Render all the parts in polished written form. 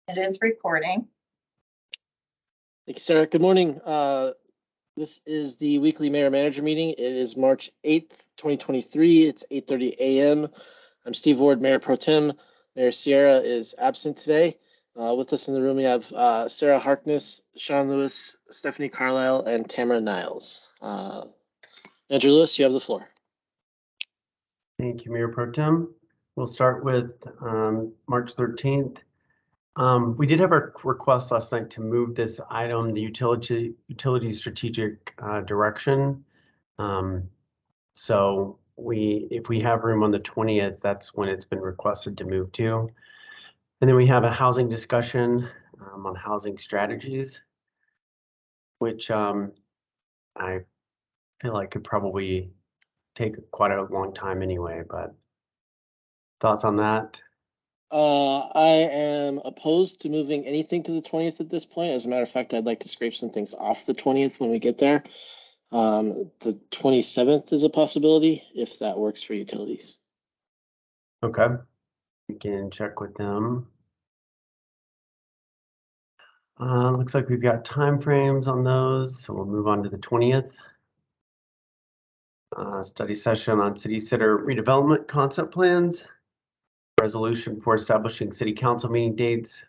It is recording. Thank you, Sarah. Good morning. This is the weekly Mayor Manager meeting. It is March 8th, 2023. It's 8:30 a.m. I'm Steve Ward, Mayor Pro Tem. Mayor Sierra is absent today. With us in the room, we have Sarah Harkness, Shawn Lewis, Stephanie Carlisle, and Tamara Niles. Andrew Lewis, you have the floor. Thank you, Mayor Pro Tem. We'll start with March 13th. We did have a request last night to move this item, the utility strategic direction. So if we have room on the 20th, that's when it's been requested to move to. And then we have a housing discussion on housing strategies, which I feel like could probably take quite a long time anyway, but thoughts on that? I am opposed to moving anything to the 20th at this point. As a matter of fact, I'd like to scrape some things off the 20th when we get there. The 27th is a possibility if that works for utilities. Okay, we can check with them. Looks like we've got time frames on those, so we'll move on to the 20th. Study session on city center redevelopment concept plans. Resolution for establishing city council meeting dates.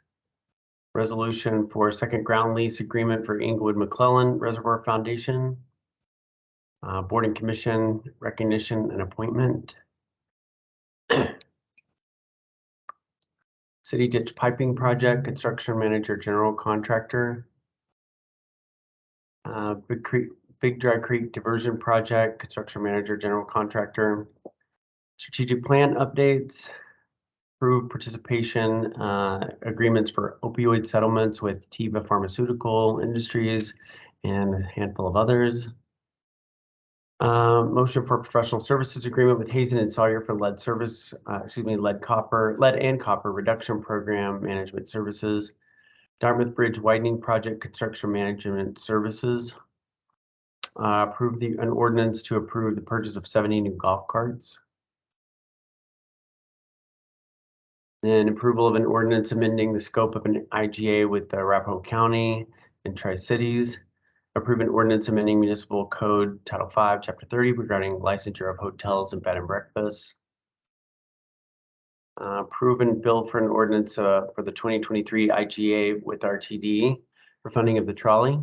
Resolution for second ground lease agreement for Inglewood McClellan Reservoir Foundation. Board and commission recognition and appointment. City ditch piping project, construction manager, general contractor. Big Dry Creek diversion project, construction manager, general contractor. Strategic plan updates. Approved participation agreements for opioid settlements with Teva Pharmaceutical Industries and a handful of others. Motion for professional services agreement with Hazen and Sawyer for lead and copper reduction program management services. Dartmouth Bridge widening project construction management services. Approve an ordinance to approve the purchase of 70 new golf carts. Then approval of an ordinance amending the scope of an IGA with Arapahoe County and Tri-Cities. Approve an ordinance amending municipal code Title 5, Chapter 30 regarding licensure of hotels and bed and breakfasts. Approve and bill for an ordinance for the 2023 IGA with RTD for funding of the trolley.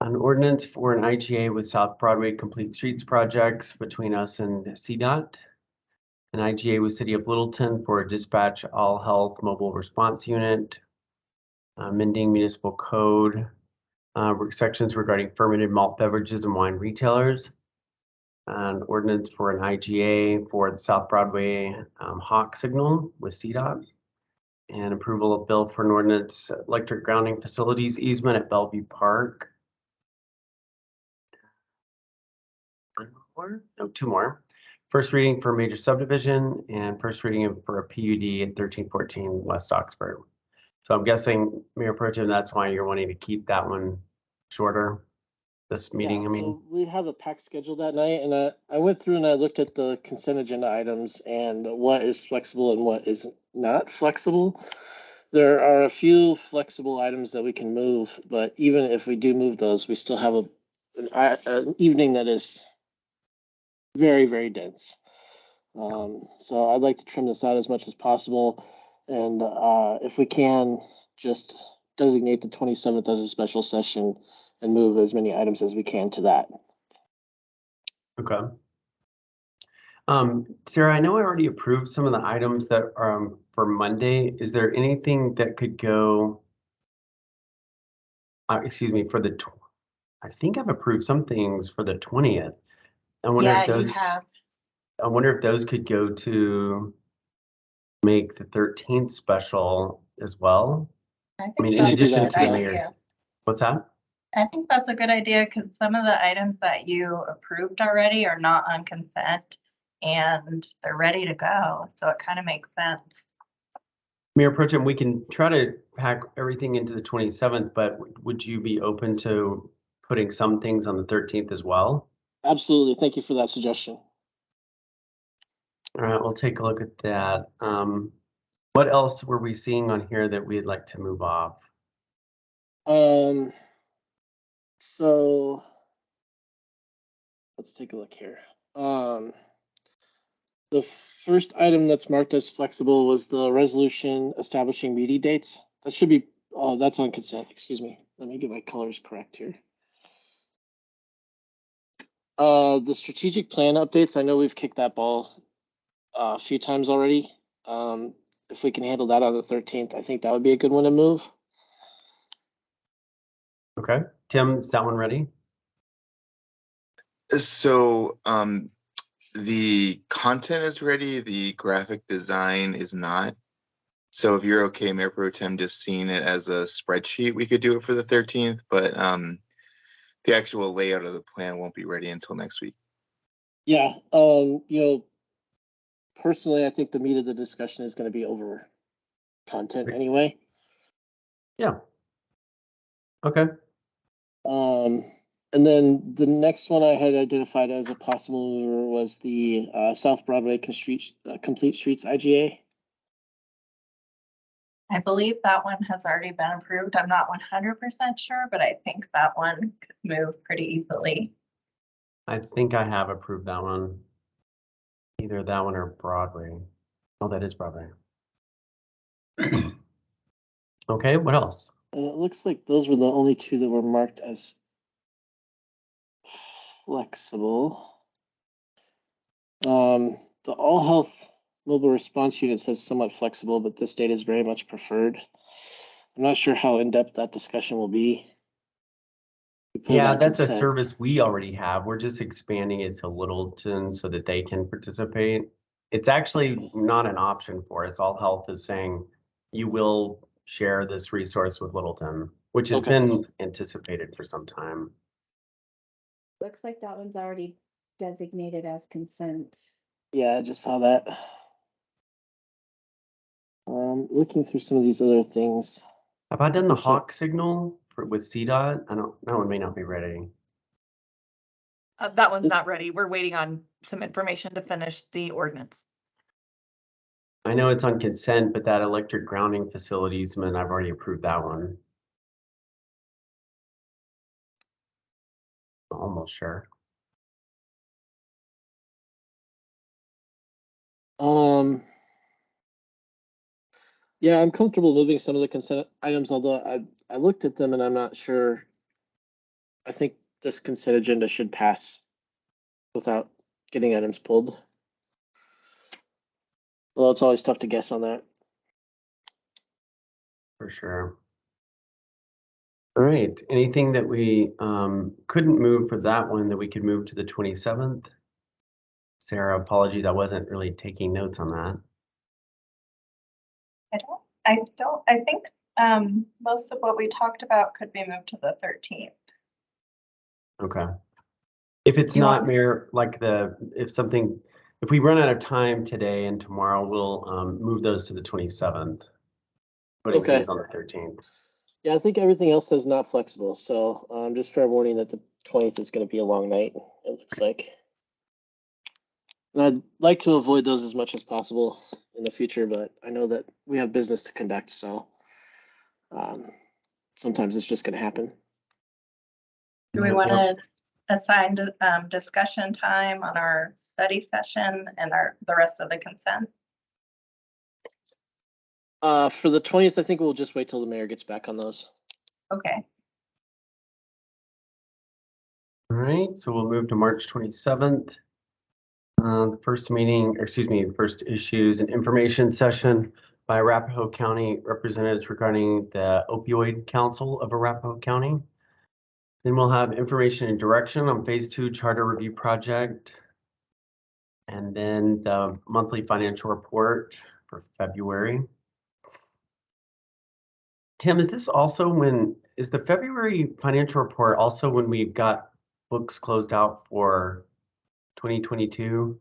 An ordinance for an IGA with South Broadway Complete Streets projects between us and CDOT. An IGA with City of Littleton for a dispatch all health mobile response unit. Amending municipal code sections regarding fermented malt beverages and wine retailers. An ordinance for an IGA for the South Broadway Hawk signal with CDOT. And approval of bill for an ordinance electric grounding facilities easement at Bellevue Park. Two more. First reading for major subdivision and first reading for a PUD at 1314 West Oxford. So I'm guessing, Mayor Pro Tem, that's why you're wanting to keep that one shorter, this meeting, Yeah, I mean. so we have a packed schedule that night, and I went through and I looked at the consent agenda items and what is flexible and what is not flexible. There are a few flexible items that we can move, but even if we do move those, we still have an evening that is very, very dense. So I'd like to trim this out as much as possible. And if we can, just designate the 27th as a special session and move as many items as we can to that. Okay. Sarah, I know I already approved some of the items that are for Monday. Is there anything that could go, excuse me, for I think I've approved some things for the 20th. I wonder if those, you have. I wonder if those could go to make the 13th special as well. I mean, in that's addition a to good the idea. mayor's. What's that? I think that's a good idea because some of the items that you approved already are not on consent and they're ready to go. So it kind of makes sense. Mayor Pro Tem, we can try to pack everything into the 27th, but would you be open to putting some things on the 13th as well? Absolutely. Thank you for that suggestion. All right, we'll take a look at that. What else were we seeing on here that we'd like to move off? So let's take a look here. The first item that's marked as flexible was the resolution establishing meeting dates. That should be, oh, that's on consent, excuse me. Let me get my colors correct here. The strategic plan updates, I know we've kicked that ball a few times already. If we can handle that on the 13th, I think that would be a good one to move. Okay, Tim, is that one ready? So the content is ready, the graphic design is not. So if you're okay, Mayor Pro Tem, just seeing it as a spreadsheet, we could do it for the 13th, but the actual layout of the plan won't be ready until next week. Yeah, personally, I think the meat of the discussion is going to be over content anyway. Yeah. Okay. And then the next one I had identified as a possible mover was the South Broadway Complete Streets IGA. I believe that one has already been approved. I'm not 100% sure, but I think that one could move pretty easily. I think I have approved that one. Either that one or Broadway. Oh, that is Broadway. Okay, what else? And it looks like those were the only two that were marked as flexible. The All Health Mobile Response Unit says somewhat flexible, but this date is very much preferred. I'm not sure how in-depth that discussion will be. Yeah, that's a service we already have. We're just expanding it to Littleton so that they can participate. It's actually not an option for us. All Health is saying you will share this resource with Littleton, which has been anticipated for some time. Looks like that one's already designated as consent. Yeah, I just saw that. Looking through some of these other things. Have I done the Hawk signal with CDOT? That one may not be ready. That one's not ready. We're waiting on some information to finish the ordinance. I know it's on consent, but that electric grounding facilities, man, I've already approved that one. Almost sure. Yeah, I'm comfortable moving some of the consent items, although I looked at them and I'm not sure. I think this consent agenda should pass without getting items pulled. Well, it's always tough to guess on that. For sure. All right, anything that we couldn't move for that one that we could move to the 27th? Sarah, apologies, I wasn't really taking notes on that. I think most of what we talked about could be moved to the 13th. Okay. If it's not, Mayor, like if we run out of time today and tomorrow, we'll move those to the 27th. Putting things on the 13th. Yeah, I think everything else is not flexible. So just fair warning that the 20th is going to be a long night, it looks like. And I'd like to avoid those as much as possible in the future, but I know that we have business to conduct, so sometimes it's just going to happen. Do we want to assign discussion time on our study session and the rest of the consent? For the 20th, I think we'll just wait till the mayor gets back on those. Okay. All right, so we'll move to March 27th. The first meeting, or excuse me, first issues and information session by Arapahoe County representatives regarding the Opioid Council of Arapahoe County. Then we'll have information and direction on phase 2 charter review project. And then the monthly financial report for February. Tim, is this also is the February financial report also when we've got books closed out for 2022?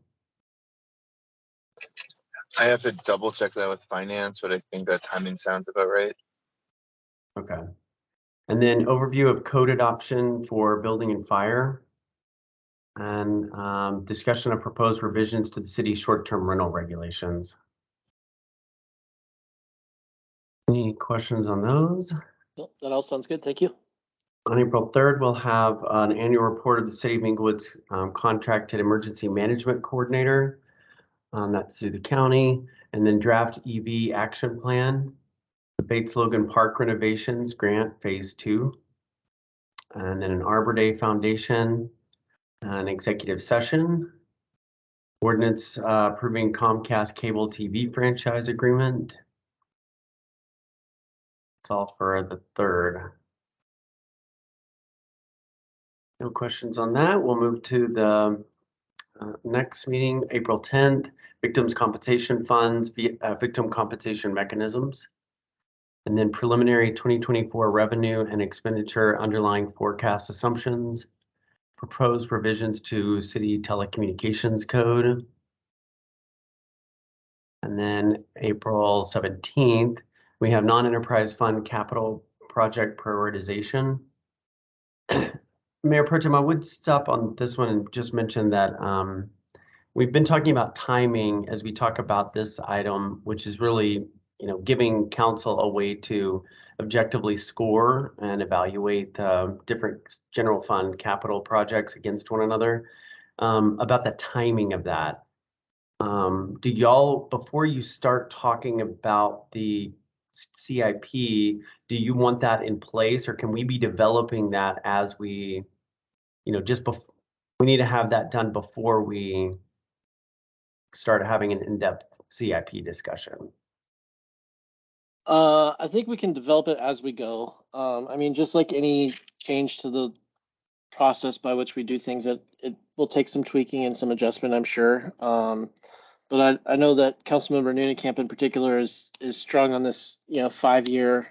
I have to double check that with finance, but I think that timing sounds about right. Okay. And then overview of code adoption for building and fire. And discussion of proposed revisions to the city's short-term rental regulations. questions on those? Nope, that all sounds good. Thank you. On April 3rd, we'll have an annual report of the City of Inglewood's contracted emergency management coordinator. That's through the county, and then draft EV action plan, the Bates Logan Park renovations grant phase 2, and then an Arbor Day Foundation, an executive session, ordinance approving Comcast cable TV franchise agreement. It's all for the 3rd. No questions on that. We'll move to the next meeting, April 10th, victims compensation funds, victim compensation mechanisms, and then preliminary 2024 revenue and expenditure underlying forecast assumptions, proposed revisions to city telecommunications code. And then April 17th, we have non-enterprise fund capital project prioritization. Mayor Pro Tem, I would stop on this one and just mention that we've been talking about timing as we talk about this item, which is really, giving council a way to objectively score and evaluate different general fund capital projects against one another. About the timing of that, do y'all, before you start talking about the CIP, do you want that in place, or can we be developing that as we, just before we need to have that done before we start having an in-depth CIP discussion? I think we can develop it as we go. I mean, just like any change to the process by which we do things, it will take some tweaking and some adjustment, I'm sure. But I know that Councilmember Nunenkamp in particular is strong on this, 5-year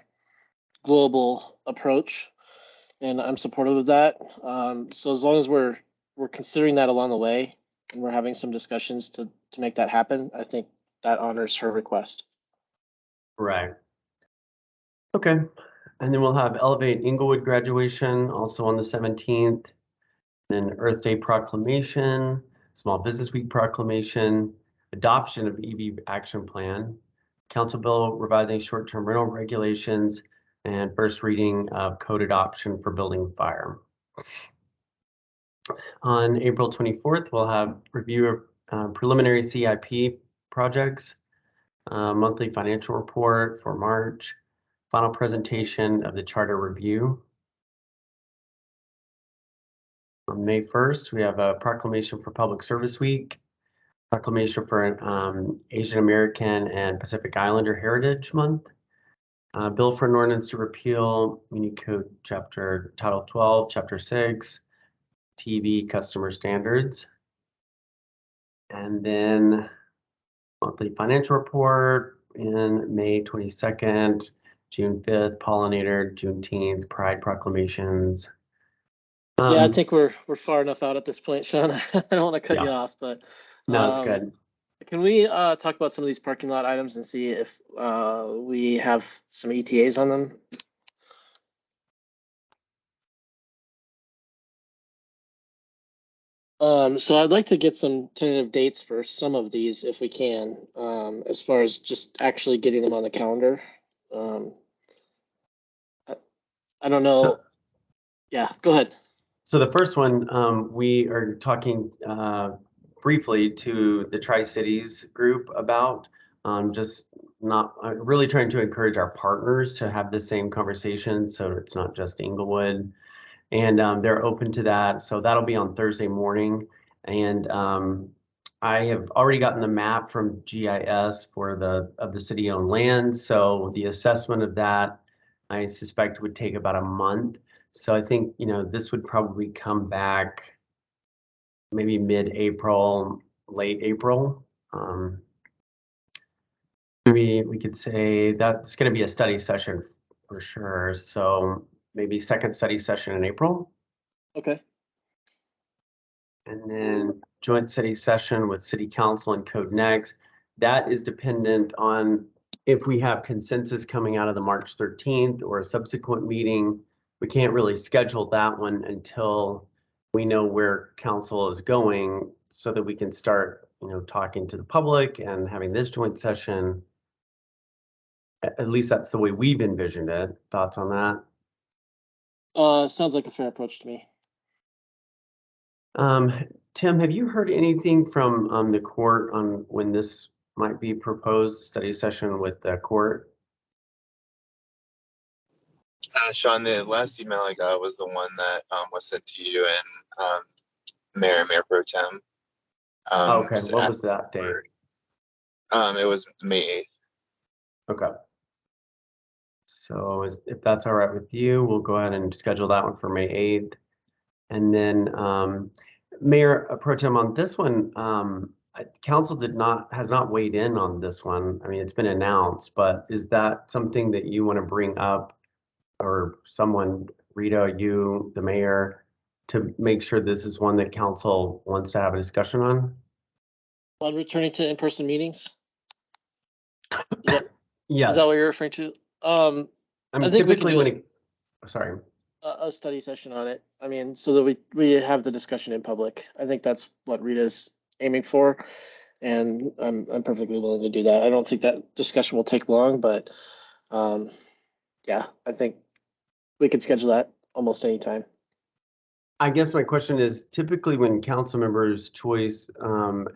global approach, and I'm supportive of that. So as long as we're considering that along the way, and we're having some discussions to make that happen, I think that honors her request. Right. Okay. And then we'll have Elevate Inglewood graduation also on the 17th. Then Earth Day proclamation, Small Business Week proclamation, adoption of EV action plan, council bill revising short-term rental regulations, and first reading of code adoption for building fire. On April 24th, we'll have review of preliminary CIP projects, monthly financial report for March, final presentation of the charter review. On May 1st, we have a proclamation for Public Service Week, proclamation for Asian American and Pacific Islander Heritage Month, bill for an ordinance to repeal Muni Code Chapter Title 12, Chapter 6, TV customer standards, and then monthly financial report in May 22nd, June 5th, pollinator, Juneteenth, Pride proclamations. Yeah, I think we're far enough out at this point, Shawn. I don't want to cut you off, but no, it's good. Can we talk about some of these parking lot items and see if we have some ETAs on them? So I'd like to get some tentative dates for some of these if we can, as far as just actually getting them on the calendar. I don't know. Yeah, go ahead. So the first one, we are talking briefly to the Tri-Cities group about, just not really trying to encourage our partners to have the same conversation, so it's not just Inglewood. And they're open to that. So that'll be on Thursday morning. And I have already gotten the map from GIS for the city-owned land. So the assessment of that, I suspect, would take about a month. So I think, this would probably come back maybe mid-April, late April. We could say that's going to be a study session for sure. So maybe second study session in April. Okay. And then joint city session with city council and code next. That is dependent on if we have consensus coming out of the March 13th or a subsequent meeting. We can't really schedule that one until we know where council is going so that we can start, talking to the public and having this joint session. At least that's the way we've envisioned it. Thoughts on that? Sounds like a fair approach to me. Tim, have you heard anything from the court on when this might be proposed study session with the court? Shawn, the last email I got was the one that was sent to you and Mayor Pro Tem. Okay, just what was asking that date? for- it was May 8th. Okay. So if that's all right with you, we'll go ahead and schedule that one for May 8th. And then Mayor Pro Tem, on this one, council has not weighed in on this one. I mean, it's been announced, but is that something that you want to bring up, or someone, Rita, you, the mayor, to make sure this is one that council wants to have a discussion on? On returning to in-person meetings? Yes. Is that what you're referring to? I mean, I think we can typically do when sorry. a study session on it. I mean, so that we have the discussion in public. I think that's what Rita's aiming for. And I'm perfectly willing to do that. I don't think that discussion will take long, but yeah, I think we could schedule that almost any time. I guess my question is, typically when council members choice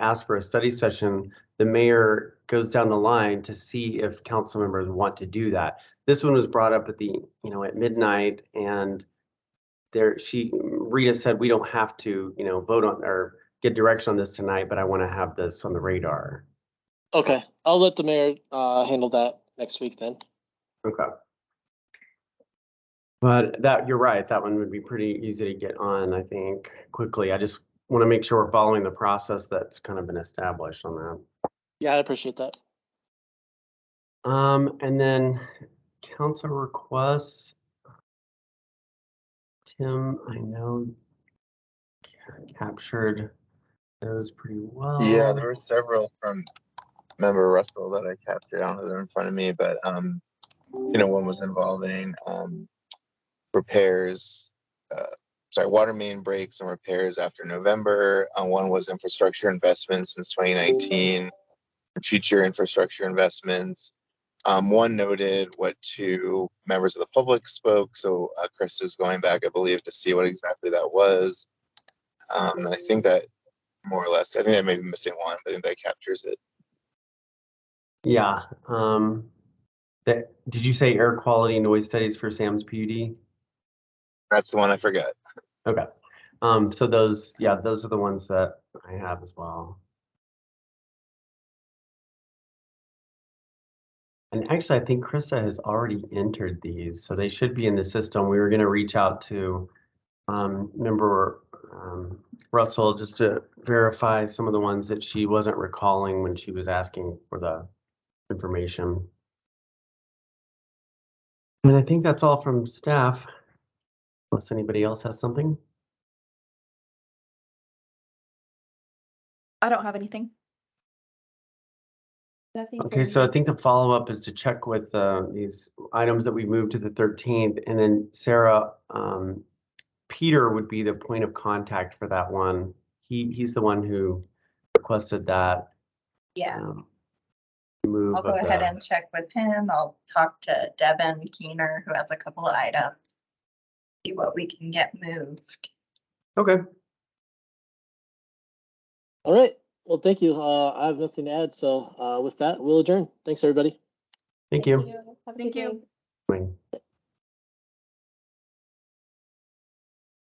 ask for a study session, the mayor goes down the line to see if council members want to do that. This one was brought up at at midnight, and Rita said, we don't have to, vote on or get direction on this tonight, but I want to have this on the radar. Okay, I'll let the mayor handle that next week then. Okay. But you're right, that one would be pretty easy to get on, I think, quickly. I just want to make sure we're following the process that's kind of been established on that. Yeah, I appreciate that. And then council requests. Tim, I know captured those pretty well. Yeah, there were several from Member Russell that I captured. I don't have them in front of me, but one was involving repairs, water main breaks and repairs after November. One was infrastructure investments since 2019, future infrastructure investments. One noted what two members of the public spoke. So Chris is going back, I believe, to see what exactly that was. And I think that more or less, I think I may be missing one, but I think that captures it. Yeah. Did you say air quality noise studies for Sam's PUD? That's the one I forgot. Okay. So those are the ones that I have as well. And actually, I think Krista has already entered these, so they should be in the system. We were going to reach out to member Russell just to verify some of the ones that she wasn't recalling when she was asking for the information. And I think that's all from staff, unless anybody else has something. I don't have anything. Nothing for Okay, so I me. think the follow-up is to check with these items that we moved to the 13th, and then Sarah, Peter would be the point of contact for that one. He's the one who requested that. Yeah, Move I'll go ahead and check with him. I'll talk to Devin Keener, who has a couple of items. See what we can get moved. Okay. All right. Well, thank you. I have nothing to add. So with that, we'll adjourn. Thanks, everybody. Thank you. Have a Thank good you. day. Bye.